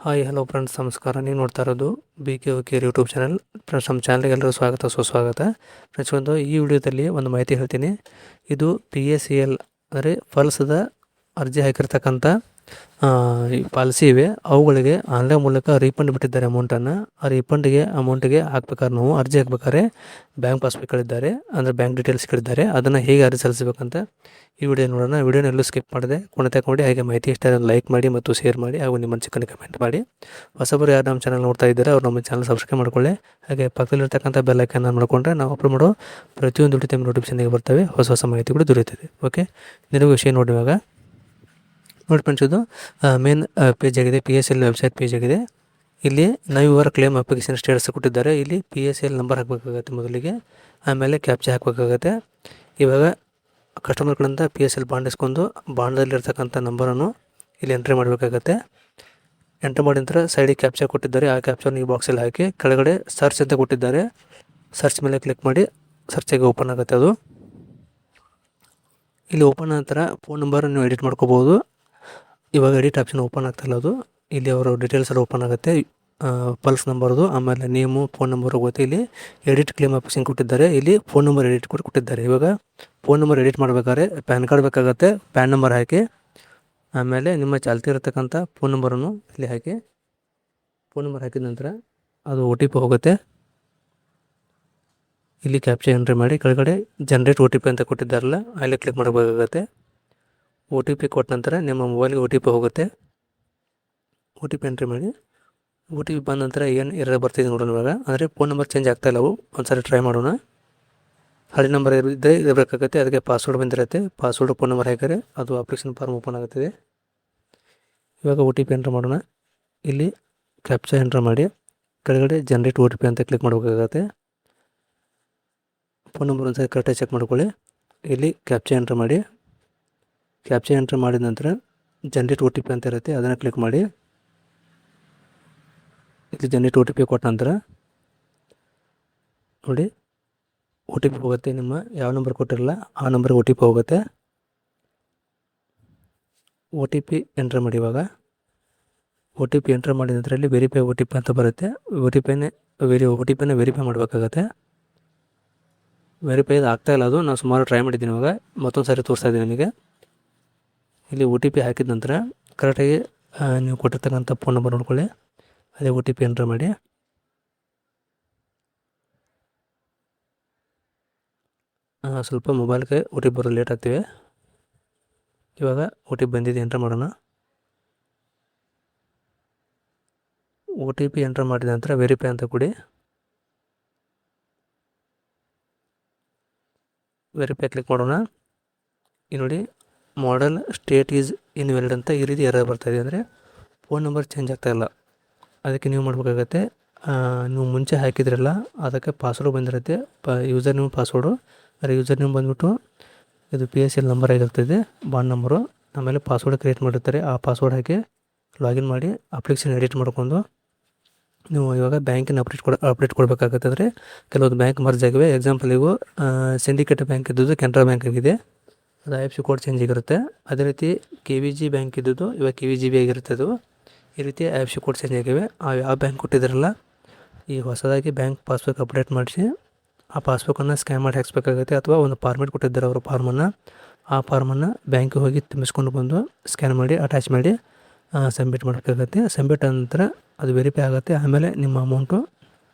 Hi hello friends, ನಮಸ್ಕಾರ. ನೀವು ನೋಡ್ತಾ ಇರೋದು BK ಯೂಟ್ಯೂಬ್ ಚಾನಲ್. ಫ್ರೆಂಡ್ಸ್, ನಮ್ಮ ಚಾನಲ್ಗೆ ಎಲ್ಲರೂ ಸುಸ್ವಾಗತ. ಫ್ರೆಂಡ್ಸ್, ಈ ವಿಡಿಯೋದಲ್ಲಿ ಒಂದು ಮಾಹಿತಿ ಹೇಳ್ತೀನಿ. ಇದು PACL ಅಂದರೆ ಫಲ್ಸದ ಅರ್ಜಿ ಹಾಕಿರ್ತಕ್ಕಂಥ ಈ ಪಾಲಿಸಿ ಇವೆ. ಅವುಗಳಿಗೆ ಆನ್ಲೈನ್ ಮೂಲಕ ರೀಫಂಡ್ ಬಿಟ್ಟಿದ್ದಾರೆ ಅಮೌಂಟನ್ನು. ಆ ಅಮೌಂಟಿಗೆ ಹಾಕ್ಬೇಕಾದ್ರೆ ನಾವು ಅರ್ಜಿ ಹಾಕ್ಬೇಕಾದ್ರೆ ಬ್ಯಾಂಕ್ ಪಾಸ್ಬುಕ್ಗಳಿದ್ದಾರೆ, ಅಂದರೆ ಬ್ಯಾಂಕ್ ಡೀಟೇಲ್ಸ್ಗಳಿದ್ದಾರೆ. ಅದನ್ನು ಹೇಗೆ ಅರ್ಜಿ ಸಲ್ಲಿಸಬೇಕಂತ ಈ ವಿಡಿಯೋ ನೋಡೋಣ. ವಿಡಿಯೋನ ಎಲ್ಲೂ ಸ್ಕಿಪ್ ಮಾಡಿದೆ ಕೊನೆತನಕ ಹಾಗೆ ಮಾಹಿತಿ ಇಷ್ಟ ಲೈಕ್ ಮಾಡಿ ಮತ್ತು ಶೇರ್ ಮಾಡಿ, ಹಾಗೂ ನಿಮ್ಮ ಚಿಕ್ಕನ ಕಮೆಂಟ್ ಮಾಡಿ. ಹೊಸಬರು ಯಾರು ನಮ್ಮ ಚಾನಲ್ ನೋಡ್ತಾ ಇದ್ದಾರೆ ಅವ್ರು ನಮ್ಮ ಚಾನಲ್ ಸಬ್ಸ್ಕ್ರೈಬ್ ಮಾಡ್ಕೊಳ್ಳಿ. ಹಾಗೆ ಪಕ್ಕದಲ್ಲಿರ್ತಕ್ಕಂಥ ಬೆಲ್ ಐಕಾನ್ ಮಾಡಿಕೊಂಡ್ರೆ ನಾವು ಅಪ್ಲೋಡ್ ಮಾಡೋ ಪ್ರತಿಯೊಂದು ವಿಡಿಯೋ ನೋಟಿಫಿಕೇಷನ್ಗೆ ಬರ್ತವೆ, ಹೊಸ ಮಾಹಿತಿಗಳು ದೊರೆಯುತ್ತದೆ. ಓಕೆ, ನಿಮಗೆ ವಿಷಯ ನೋಡಿ. ಇವಾಗ ನೋಡಿ ಫ್ರೆಂಡ್ಸ್, ಇದು ಮೇನ್ ಪೇಜ್ ಆಗಿದೆ, PACL ವೆಬ್ಸೈಟ್ ಪೇಜ್ ಆಗಿದೆ. ಇಲ್ಲಿ ನವ್ ಕ್ಲೇಮ್ ಅಪ್ಲಿಕೇಶನ್ ಸ್ಟೇಟಸ್ ಕೊಟ್ಟಿದ್ದಾರೆ. ಇಲ್ಲಿ PACL ನಂಬರ್ ಹಾಕಬೇಕಾಗತ್ತೆ ಮೊದಲಿಗೆ, ಆಮೇಲೆ ಕ್ಯಾಪ್ಚಾ ಹಾಕಬೇಕಾಗತ್ತೆ. ಇವಾಗ ಕಸ್ಟಮರ್ ಕಡೆಯಿಂದ PACL ಬಾಂಡ್ ಇಸ್ಕೊಂಡು ಬಾಂಡಲ್ಲಿರ್ತಕ್ಕಂಥ ನಂಬರನ್ನು ಇಲ್ಲಿ ಎಂಟ್ರಿ ಮಾಡಬೇಕಾಗತ್ತೆ. ಎಂಟ್ರಿ ಮಾಡಿದ ನಂತರ ಸೈಡಿಗೆ ಕ್ಯಾಪ್ಚಾ ಕೊಟ್ಟಿದ್ದಾರೆ. ಆ ಕ್ಯಾಪ್ಚಾನ ಈ ಬಾಕ್ಸಲ್ಲಿ ಹಾಕಿ ಕೆಳಗಡೆ ಸರ್ಚ್ ಅಂತ ಕೊಟ್ಟಿದ್ದಾರೆ. ಸರ್ಚ್ ಮೇಲೆ ಕ್ಲಿಕ್ ಮಾಡಿ ಸರ್ಚಾಗಿ ಓಪನ್ ಆಗುತ್ತೆ. ಅದು ಇಲ್ಲಿ ಓಪನ್ ನಂತರ ಫೋನ್ ನಂಬರ್ ನೀವು ಎಡಿಟ್ ಮಾಡ್ಕೋಬೋದು. ಇವಾಗ ಎಡಿಟ್ ಆಪ್ಷನ್ ಓಪನ್ ಆಗ್ತಾಯಿಲ್ಲ, ಅದು ಇಲ್ಲಿ ಅವರ ಡೀಟೇಲ್ಸ್ ಎಲ್ಲ ಓಪನ್ ಆಗುತ್ತೆ. ಪಲ್ಸ್ ನಂಬರ್ದು, ಆಮೇಲೆ ನೇಮು, ಫೋನ್ ನಂಬರ್ ಹೋಗುತ್ತೆ. ಇಲ್ಲಿ ಎಡಿಟ್ ಕ್ಲೇಮ್ ಆಪ್ಷನ್ ಕೊಟ್ಟಿದ್ದಾರೆ. ಇಲ್ಲಿ ಫೋನ್ ನಂಬರ್ ಎಡಿಟ್ ಕೂಡ ಕೊಟ್ಟಿದ್ದಾರೆ. ಇವಾಗ ಫೋನ್ ನಂಬರ್ ಎಡಿಟ್ ಮಾಡಬೇಕಾದ್ರೆ ಪ್ಯಾನ್ ಕಾರ್ಡ್ ಬೇಕಾಗುತ್ತೆ. ಪ್ಯಾನ್ ನಂಬರ್ ಹಾಕಿ, ಆಮೇಲೆ ನಿಮ್ಮ ಚಾಲ್ತಿ ಇರತಕ್ಕಂಥ ಫೋನ್ ನಂಬರನ್ನು ಇಲ್ಲಿ ಹಾಕಿ, ಫೋನ್ ನಂಬರ್ ಹಾಕಿದ ನಂತರ ಅದು OTP ಹೋಗುತ್ತೆ. ಇಲ್ಲಿ ಕ್ಯಾಪ್ಚಾ ಎಂಟ್ರಿ ಮಾಡಿ ಕೆಳಗಡೆ ಜನರೇಟ್ OTP ಅಂತ ಕೊಟ್ಟಿದ್ದಾರಲ್ಲ, ಅಲ್ಲಿ ಕ್ಲಿಕ್ ಮಾಡಬೇಕಾಗತ್ತೆ. OTP ಕೊಟ್ಟ ನಂತರ ನಿಮ್ಮ ಮೊಬೈಲ್ಗೆ OTP ಹೋಗುತ್ತೆ. OTP ಎಂಟ್ರಿ ಮಾಡಿ, OTP ಬಂದ ನಂತರ ಏನು ಎರರ್ ಬರ್ತಿದೆ ನೋಡೋಣ. ಇವಾಗ ಅಂದರೆ ಫೋನ್ ನಂಬರ್ ಚೇಂಜ್ ಆಗ್ತಾಯಿಲ್ಲ. ಅವು ಒಂದ್ಸರಿ ಟ್ರೈ ಮಾಡೋಣ. ಹಳೆ ನಂಬರ್ ಇದ್ದರೆ ಇರಬೇಕಾಗತ್ತೆ, ಅದಕ್ಕೆ ಪಾಸ್ವರ್ಡ್ ಬಂದಿರುತ್ತೆ. ಪಾಸ್ವರ್ಡ್ ಫೋನ್ ನಂಬರ್ ಹಾಕಿದರೆ ಅದು ಅಪ್ಲಿಕೇಶನ್ ಫಾರ್ಮ್ ಓಪನ್ ಆಗುತ್ತದೆ. ಇವಾಗ OTP ಎಂಟ್ರ್ ಮಾಡೋಣ. ಇಲ್ಲಿ ಕ್ಯಾಪ್ಚಾ ಎಂಟ್ರ್ ಮಾಡಿ ಕೆಳಗಡೆ ಜನರೇಟ್ OTP ಅಂತ ಕ್ಲಿಕ್ ಮಾಡಬೇಕಾಗತ್ತೆ. ಫೋನ್ ನಂಬರ್ ಒಂದ್ಸರಿ ಕರೆಕ್ಟಾಗಿ ಚೆಕ್ ಮಾಡ್ಕೊಳ್ಳಿ. ಇಲ್ಲಿ ಕ್ಯಾಪ್ಚಾ ಎಂಟ್ರ್ ಮಾಡಿ, ಕ್ಯಾಪ್ಚಾ ಎಂಟ್ರ್ ಮಾಡಿದ ನಂತರ ಜನರೇಟ್ OTP ಅಂತ ಇರುತ್ತೆ, ಅದನ್ನು ಕ್ಲಿಕ್ ಮಾಡಿ. ಇಲ್ಲಿ ಜನರೇಟ್ OTP ಕೊಟ್ಟ ನಂತರ ನೋಡಿ OTP ಹೋಗುತ್ತೆ. ನಿಮ್ಮ ಯಾವ ನಂಬರ್ ಕೊಟ್ಟಿರಲ್ಲ ಆ ನಂಬರ್ಗೆ OTP ಹೋಗುತ್ತೆ. OTP ಎಂಟ್ರ್ ಮಾಡಿ. ಇವಾಗ OTP ಎಂಟ್ರ್ ಮಾಡಿದ ನಂತರ ಇಲ್ಲಿ ವೆರಿಫೈ OTP ಅಂತ ಬರುತ್ತೆ. OTPನ ವೆರಿಫೈ ಮಾಡಬೇಕಾಗತ್ತೆ. ವೆರಿಫೈ ಆಗ್ತಾಯಿಲ್ಲ, ಅದು ನಾನು ಸುಮಾರು ಟ್ರೈ ಮಾಡಿದ್ದೀನಿ. ಇವಾಗ ಮತ್ತೊಂದು ಸಾರಿ ತೋರಿಸ್ತಾ ಇದ್ದೀನಿ ನಿಮಗೆ. ಇಲ್ಲಿ OTP ಹಾಕಿದ ನಂತರ ಕರೆಕ್ಟಾಗಿ ನೀವು ಕೊಟ್ಟಿರ್ತಕ್ಕಂಥ ಫೋನ್ ನಂಬರ್ ನೋಡ್ಕೊಳ್ಳಿ, ಅದೇ OTP ಎಂಟ್ರ್ ಮಾಡಿ. ಸ್ವಲ್ಪ ಮೊಬೈಲ್ಗೆ OTP ಬರೋದು ಲೇಟ್ ಆಗ್ತಿವೆ. ಇವಾಗ OTP ಬಂದಿದೆ, ಎಂಟ್ರ್ ಮಾಡೋಣ. OTP ಎಂಟ್ರ್ ಮಾಡಿದ ನಂತರ ವೆರಿಫೈ ಅಂತ ಕೊಡಿ. ವೆರಿಫೈ ಕ್ಲಿಕ್ ಮಾಡೋಣ. ಈ ನೋಡಿ ಮಾಡೆಲ್ ಸ್ಟೇಟ್ ಈಸ್ ಇನ್ವ್ಯಾಲಿಡ್ ಅಂತ ಈ ರೀತಿ ಎರರ್ ಬರ್ತಾಯಿದೆ, ಅಂದರೆ ಫೋನ್ ನಂಬರ್ ಚೇಂಜ್ ಆಗ್ತಾಯಿಲ್ಲ. ಅದಕ್ಕೆ ನೀವು ಮಾಡಬೇಕಾಗತ್ತೆ, ನೀವು ಮುಂಚೆ ಹಾಕಿದ್ರಲ್ಲ ಅದಕ್ಕೆ ಪಾಸ್ವರ್ಡ್ ಬಂದಿರುತ್ತೆ, ಯೂಸರ್ ನೇಮ್ ಪಾಸ್ವರ್ಡು. ಅದರ ಯೂಸರ್ ನೇಮ್ ಬಂದುಬಿಟ್ಟು ಇದು PACL ನಂಬರ್ ಆಗಿರ್ತದೆ, ಬಾಂಡ್ ನಂಬರು. ಆಮೇಲೆ ಪಾಸ್ವರ್ಡ್ ಕ್ರಿಯೇಟ್ ಮಾಡಿರ್ತಾರೆ, ಆ ಪಾಸ್ವರ್ಡ್ ಹಾಕಿ ಲಾಗಿನ್ ಮಾಡಿ ಅಪ್ಲಿಕೇಶನ್ ಎಡಿಟ್ ಮಾಡ್ಕೊಂಡು ನೀವು ಇವಾಗ ಬ್ಯಾಂಕಿನ ಅಪ್ಡೇಟ್ ಕೊಡಬೇಕಾಗತ್ತೆ. ಅಂದರೆ ಕೆಲವೊಂದು ಬ್ಯಾಂಕ್ ಮರ್ಜ್ ಆಗಿವೆ. ಎಕ್ಸಾಂಪಲ್ ಇವು ಸಿಂಡಿಕೇಟ್ ಬ್ಯಾಂಕ್ ಇದ್ದದ್ದು ಕೆನರಾ ಬ್ಯಾಂಕ್ ಆಗಿದೆ, ಅದು IFSC ಕೋಡ್ ಚೇಂಜ್ ಆಗಿರುತ್ತೆ. ಅದೇ ರೀತಿ KVG ಬ್ಯಾಂಕ್ ಇದ್ದದ್ದು ಇವಾಗ KVGB ಆಗಿರುತ್ತೆ. ಅದು ಈ ರೀತಿ IFSC ಕೋಡ್ ಚೇಂಜ್ ಆಗಿವೆ. ಯಾವ ಬ್ಯಾಂಕ್ ಕೊಟ್ಟಿದ್ದಾರಲ್ಲ ಈ ಹೊಸದಾಗಿ ಬ್ಯಾಂಕ್ ಪಾಸ್ಬುಕ್ ಅಪ್ಡೇಟ್ ಮಾಡಿಸಿ ಆ ಪಾಸ್ಬುಕ್ಕನ್ನು ಸ್ಕ್ಯಾನ್ ಮಾಡಿ ಹಾಕ್ಸ್ಬೇಕಾಗುತ್ತೆ. ಅಥವಾ ಒಂದು ಫಾರ್ಮೇಟ್ ಕೊಟ್ಟಿದ್ದಾರೆ ಅವರು ಫಾರ್ಮನ್ನು, ಆ ಫಾರ್ಮನ್ನು ಬ್ಯಾಂಕಿಗೆ ಹೋಗಿ ತುಂಬಿಸ್ಕೊಂಡು ಬಂದು ಸ್ಕ್ಯಾನ್ ಮಾಡಿ ಅಟ್ಯಾಚ್ ಮಾಡಿ ಸಬ್ಮಿಟ್ ಮಾಡಬೇಕಾಗತ್ತೆ. ಸಬ್ಮಿಟ್ ನಂತರ ಅದು ವೆರಿಫೈ ಆಗುತ್ತೆ. ಆಮೇಲೆ ನಿಮ್ಮ ಅಮೌಂಟು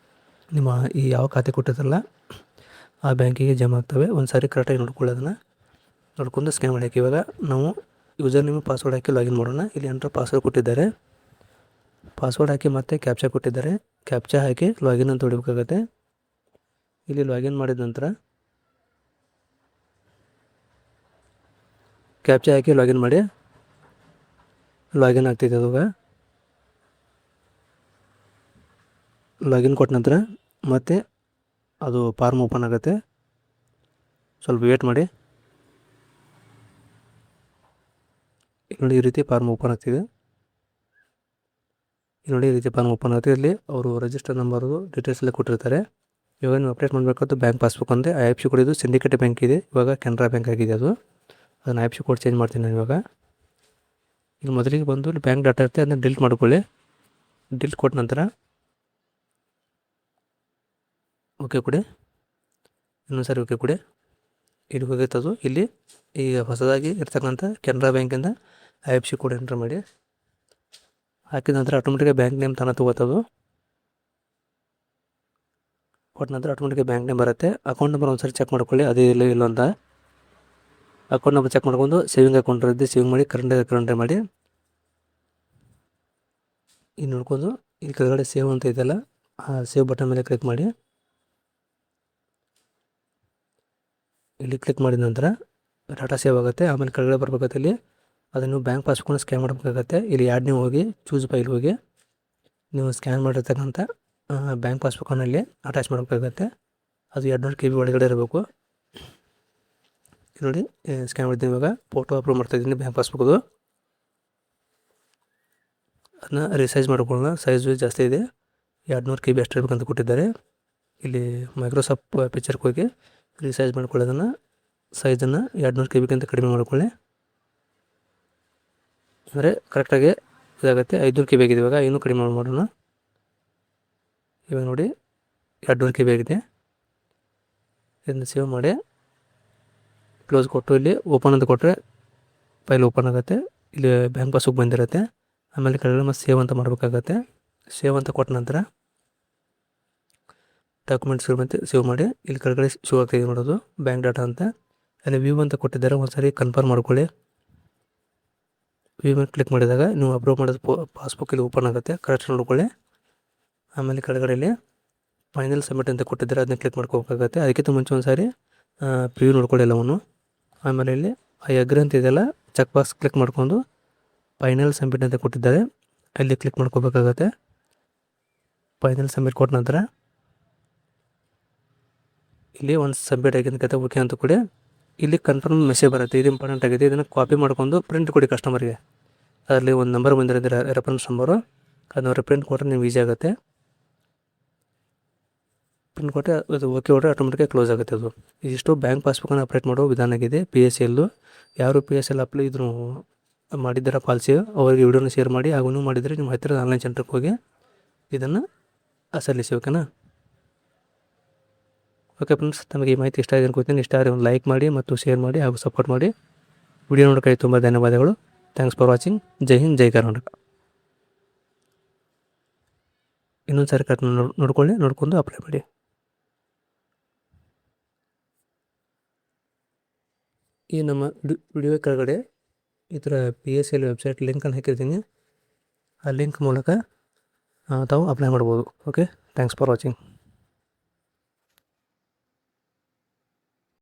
ನಿಮ್ಮ ಈ ಯಾವ ಖಾತೆ ಕೊಟ್ಟಿದ್ದಾರಲ್ಲ ಆ ಬ್ಯಾಂಕಿಗೆ ಜಮಾ ಆಗ್ತವೆ. ಒಂದು ಸಾರಿ ಕರೆಕ್ಟಾಗಿ ನೋಡ್ಕೊಳ್ಳೋದನ್ನು ನೋಡ್ಕೊಂಡು ಸ್ಕ್ಯಾನ್ ಮಾಡಿ ಹಾಕಿ. ಇವಾಗ ನಾವು ಯೂಸರ್ ನೇಮ್ ಪಾಸ್ವರ್ಡ್ ಹಾಕಿ ಲಾಗಿನ್ ಮಾಡೋಣ. ಇಲ್ಲಿ ಎಂಟ್ರ್ ಪಾಸ್ವರ್ಡ್ ಕೊಟ್ಟಿದ್ದಾರೆ, ಪಾಸ್ವರ್ಡ್ ಹಾಕಿ ಮತ್ತೆ ಕ್ಯಾಪ್ಚಾ ಕೊಟ್ಟಿದ್ದಾರೆ. ಕ್ಯಾಪ್ಚಾ ಹಾಕಿ ಲಾಗಿನ್ ಅಂತ ಹೊಡಿಬೇಕಾಗತ್ತೆ. ಇಲ್ಲಿ ಲಾಗಿನ್ ಮಾಡಿದ ನಂತರ ಕ್ಯಾಪ್ಚಾ ಹಾಕಿ ಲಾಗಿನ್ ಮಾಡಿ. ಲಾಗಿನ್ ಆಗ್ತಿದೆ. ಅವಾಗ ಲಾಗಿನ್ ಕೊಟ್ಟ ನಂತರ ಮತ್ತೆ ಅದು ಫಾರ್ಮ್ ಓಪನ್ ಆಗುತ್ತೆ. ಸ್ವಲ್ಪ ವೇಟ್ ಮಾಡಿ. ನೋಡಿ ಈ ರೀತಿ ಫಾರ್ಮ್ ಓಪನ್ ಆಗ್ತಿದೆ. ನೋಡಿ ಈ ರೀತಿ ಫಾರ್ಮ್ ಓಪನ್ ಆಗುತ್ತೆ. ಇಲ್ಲಿ ಅವರು ರಿಜಿಸ್ಟರ್ ನಂಬರ್ದು ಡೀಟೇಲ್ಸ್ ಎಲ್ಲ ಕೊಟ್ಟಿರ್ತಾರೆ. ಇವಾಗ ನೀವು ಅಪ್ಡೇಟ್ ಮಾಡಬೇಕಾದ್ದು ಬ್ಯಾಂಕ್ ಪಾಸ್ಬುಕ್ ಅಂದರೆ IFSC ಕೋಡ್ ಇದು ಸಿಂಡಿಕೇಟ್ ಬ್ಯಾಂಕ್ ಇದೆ, ಇವಾಗ ಕೆನರಾ ಬ್ಯಾಂಕ್ ಆಗಿದೆ. ಅದನ್ನು IFSC ಕೋಡ್ ಚೇಂಜ್ ಮಾಡ್ತೀನಿ ನಾನು ಇವಾಗ. ಇಲ್ಲಿ ಮೊದಲಿಗೆ ಬಂದು ಇಲ್ಲಿ ಬ್ಯಾಂಕ್ ಡಾಟಾ ಇರುತ್ತೆ, ಅದನ್ನ ಡಿಲೀಟ್ ಮಾಡ್ಕೊಳ್ಳಿ. ಡಿಲೀಟ್ ಕೊಟ್ಟ ನಂತರ ಓಕೆ ಕೊಡಿ. ಇನ್ನೊಂದು ಸಾರಿ ಓಕೆ ಕೊಡಿ. ಇಲ್ಲಿ ಹೋಗಿರ್ತದು. ಇಲ್ಲಿ ಈಗ ಹೊಸದಾಗಿ ಇರ್ತಕ್ಕಂಥ ಕೆನರಾ ಬ್ಯಾಂಕಿಂದ IFSC ಕೋಡ್ ಎಂಟ್ರ್ ಮಾಡಿ. ಹಾಕಿದ ನಂತರ ಆಟೋಮೆಟಿಕಾಗಿ ಬ್ಯಾಂಕ್ ನೇಮ್ ತಾನೇ ತೊಗೋತದು. ಕೊಟ್ಟ ನಂತರ ಆಟೋಮೆಟಿಕಾಗಿ ಬ್ಯಾಂಕ್ ನೇಮ್ ಬರುತ್ತೆ. ಅಕೌಂಟ್ ನಂಬರ್ ಒಂದು ಸಾರಿ ಚೆಕ್ ಮಾಡ್ಕೊಳ್ಳಿ, ಅದೇ ಇಲ್ಲ ಅಂತ. ಅಕೌಂಟ್ ನಂಬರ್ ಚೆಕ್ ಮಾಡ್ಕೊಂಡು ಸೇವಿಂಗ್ ಅಕೌಂಟ್ ಇರುತ್ತೆ, ಸೇವಿಂಗ್ ಮಾಡಿ, ಕರೆಂಟ್ ಮಾಡಿ. ಇಲ್ಲಿ ನೋಡ್ಕೊಂಡು ಇಲ್ಲಿ ಕೆಳಗಡೆ ಸೇವ್ ಅಂತ ಇದೆಯಲ್ಲ, ಆ ಸೇವ್ ಬಟನ್ ಮೇಲೆ ಕ್ಲಿಕ್ ಮಾಡಿ. ಇಲ್ಲಿ ಕ್ಲಿಕ್ ಮಾಡಿದ ನಂತರ ಡಾಟಾ ಸೇವ್ ಆಗುತ್ತೆ. ಆಮೇಲೆ ಕೆಳಗಡೆ ಬರಬೇಕಾಗುತ್ತೆ. ಇಲ್ಲಿ ಅದನ್ನು ಬ್ಯಾಂಕ್ ಪಾಸ್ಬುಕ್ಕನ್ನು ಸ್ಕ್ಯಾನ್ ಮಾಡಬೇಕಾಗತ್ತೆ. ಇಲ್ಲಿ ನೀವು ಹೋಗಿ ಚೂಸ್ ಫೈಲ್ ಹೋಗಿ ನೀವು ಸ್ಕ್ಯಾನ್ ಮಾಡಿರ್ತಕ್ಕಂಥ ಬ್ಯಾಂಕ್ ಪಾಸ್ಬುಕ್ಕನ್ನು ಇಲ್ಲಿ ಅಟ್ಯಾಚ್ ಮಾಡಬೇಕಾಗತ್ತೆ. ಅದು 200 KB ಒಳಗಡೆ ಇರಬೇಕು. ನೋಡಿ ಸ್ಕ್ಯಾನ್ ಮಾಡಿದ್ದೀನಿ. ಇವಾಗ ಫೋಟೋ ಅಪ್ಲೋಡ್ ಮಾಡ್ತಾಯಿದ್ದೀನಿ ಬ್ಯಾಂಕ್ ಪಾಸ್ಬುಕ್ದು. ಅದನ್ನ ರಿಸೈಜ್ ಮಾಡ್ಕೊಳ್ಳೋಣ. ಸೈಜು ಜಾಸ್ತಿ ಇದೆ, 200 KB ಅಷ್ಟು ಇರಬೇಕಂತ ಕೊಟ್ಟಿದ್ದಾರೆ. ಇಲ್ಲಿ ಮೈಕ್ರೋಸಾಫ್ಟ್ ಪಿಕ್ಚರ್ಗೆ ಹೋಗಿ ರಿಸೈಜ್ ಮಾಡ್ಕೊಳ್ಳೋದನ್ನು ಸೈಜನ್ನು 200 KBಗಿಂತ ಕಡಿಮೆ ಮಾಡ್ಕೊಳ್ಳಿ. ಅಂದರೆ ಕರೆಕ್ಟಾಗಿ ಇದಾಗುತ್ತೆ. 500 KB ಆಗಿದೆ. ಇವಾಗ ಇನ್ನೂ ಕಡಿಮೆ ಮಾಡೋಣ. ಇವಾಗ ನೋಡಿ 200 KB ಆಗಿದೆ. ಇದನ್ನು ಸೇವ್ ಮಾಡಿ ಕ್ಲೋಸ್ ಕೊಟ್ಟು ಇಲ್ಲಿ ಓಪನ್ ಅಂತ ಕೊಟ್ಟರೆ ಫೈಲ್ ಓಪನ್ ಆಗುತ್ತೆ. ಇಲ್ಲಿ ಬ್ಯಾಂಕ್ ಪಾಸ್ಬುಕ್ ಬಂದಿರುತ್ತೆ. ಆಮೇಲೆ ಕೆಳಗಡೆ ಮತ್ತೆ ಸೇವ್ ಅಂತ ಮಾಡಬೇಕಾಗತ್ತೆ. ಸೇವ್ ಅಂತ ಕೊಟ್ಟ ನಂತರ ಡಾಕ್ಯುಮೆಂಟ್ಸ್ ಮತ್ತು ಸೇವ್ ಮಾಡಿ. ಇಲ್ಲಿ ಕೆಳಗಡೆ ಶೋ ಆಗ್ತಾಯಿದೆ ನೋಡೋದು ಬ್ಯಾಂಕ್ ಡಾಟಾ ಅಂತ. ಅಲ್ಲಿ ವ್ಯೂ ಅಂತ ಕೊಟ್ಟಿದ್ದಾರೆ, ಒಂದು ಸಾರಿ ಕನ್ಫರ್ಮ್ ಮಾಡ್ಕೊಳ್ಳಿ. ವ್ಯೂ ಮೇಲೆ ಕ್ಲಿಕ್ ಮಾಡಿದಾಗ ನೀವು ಅಪ್ಲೋಡ್ ಮಾಡೋದು ಪಾಸ್ಬುಕ್ ಇಲ್ಲಿ ಓಪನ್ ಆಗುತ್ತೆ. ಕರೆಕ್ಟ್ ನೋಡ್ಕೊಳ್ಳಿ. ಆಮೇಲೆ ಕೆಳಗಡೆಯಲ್ಲಿ ಫೈನಲ್ ಸಬ್ಮಿಟ್ ಅಂತ ಕೊಟ್ಟಿದ್ದಾರೆ, ಅದನ್ನ ಕ್ಲಿಕ್ ಮಾಡ್ಕೋಬೇಕಾಗತ್ತೆ. ಅದಕ್ಕಿಂತ ಮುಂಚೆ ಒಂದು ಸಾರಿ ಪ್ರಿವ್ಯೂ ನೋಡ್ಕೊಳ್ಳಿ ಎಲ್ಲವನ್ನು. ಆಮೇಲೆ ಇಲ್ಲಿ ಅಗ್ರಿ ಅಂತ ಇದೆಯಲ್ಲ, ಚೆಕ್ ಬಾಕ್ಸ್ ಕ್ಲಿಕ್ ಮಾಡ್ಕೊಂಡು ಫೈನಲ್ ಸಬ್ಮಿಟ್ ಅಂತ ಕೊಟ್ಟಿದ್ದಾರೆ, ಅಲ್ಲಿ ಕ್ಲಿಕ್ ಮಾಡ್ಕೋಬೇಕಾಗತ್ತೆ. ಫೈನಲ್ ಸಬ್ಮಿಟ್ ಕೊಟ್ಟ ನಂತರ ಇಲ್ಲಿ ಒಂದು ಸಬ್ಮಿಟ್ ಆಗಿದ್ದಕ್ಕೆ ಓಕೆ ಅಂತ ಕೊಡಿ. ಇಲ್ಲಿ ಕನ್ಫರ್ಮ್ ಮೆಸೇಜ್ ಬರುತ್ತೆ, ಇದು ಇಂಪಾರ್ಟೆಂಟ್ ಆಗಿದೆ. ಇದನ್ನು ಕಾಪಿ ಮಾಡ್ಕೊಂಡು ಪ್ರಿಂಟ್ ಕೊಡಿ ಕಸ್ಟಮರ್ಗೆ. ಅದರಲ್ಲಿ ಒಂದು ನಂಬರ್ ಬಂದಿರುತ್ತೆ, ರೆಫರೆನ್ಸ್ ನಂಬರು. ಅದನ್ನ ಪ್ರಿಂಟ್ ಕೊಟ್ಟರೆ ನೀವು ಈಸಿ ಆಗುತ್ತೆ. ಪ್ರಿಂಟ್ ಕೊಟ್ಟರೆ ಅದು ಓಕೆ ಹೊಟ್ಟರೆ ಆಟೋಮೆಟಿಕಾಗಿ ಕ್ಲೋಸ್ ಆಗುತ್ತೆ. ಅದು ಇದಿಷ್ಟು ಬ್ಯಾಂಕ್ ಪಾಸ್ಬುಕ್ಕನ್ನು ಅಪ್ಡೇಟ್ ಮಾಡೋ ವಿಧಾನ ಆಗಿದೆ. PSL ಯಾರು PSL ಅಪ್ಲೈ ಇದನ್ನು ಮಾಡಿದ್ದೀರಾ ಪಾಲಿಸಿ ಅವರಿಗೆ ವಿಡಿಯೋನ ಶೇರ್ ಮಾಡಿ. ಹಾಗೂ ನೀವು ಮಾಡಿದರೆ ನಿಮ್ಮ ಹತ್ತಿರದ ಆನ್ಲೈನ್ ಸೆಂಟ್ರಿಗೆ ಹೋಗಿ ಇದನ್ನು ಸಲ್ಲಿಸಿ. ಓಕೆನಾ? ಓಕೆ ಫ್ರೆಂಡ್ಸ್, ತಮಗೆ ಈ ಮಾಹಿತಿ ಇಷ್ಟ ಆಗಿದೆ ಅನ್ಕೋತೀನಿ. ಇಷ್ಟ ಆದರೆ ಒಂದು ಲೈಕ್ ಮಾಡಿ ಮತ್ತು ಶೇರ್ ಮಾಡಿ ಹಾಗೂ ಸಪೋರ್ಟ್ ಮಾಡಿ. ವಿಡಿಯೋ ನೋಡೋಕ್ಕೆ ತುಂಬ ಧನ್ಯವಾದಗಳು. Thanks for watching. ಜೈ ಹಿಂದ್, ಜೈ ಕರ್ನಾಟಕ. ಇನ್ನೊಂದು ಸಾರಿ ನೋಡ್ಕೊಂಡು ಅಪ್ಲೈ ಮಾಡಿ. ಈ ನಮ್ಮ ವಿಡಿಯೋ ಕೆಳಗಡೆ ಇದರ PSL ವೆಬ್ಸೈಟ್ ಲಿಂಕನ್ನು ಹಾಕಿರ್ತೀನಿ. ಆ ಲಿಂಕ್ ಮೂಲಕ ತಾವು ಅಪ್ಲೈ ಮಾಡ್ಬೋದು. Okay, thanks for watching.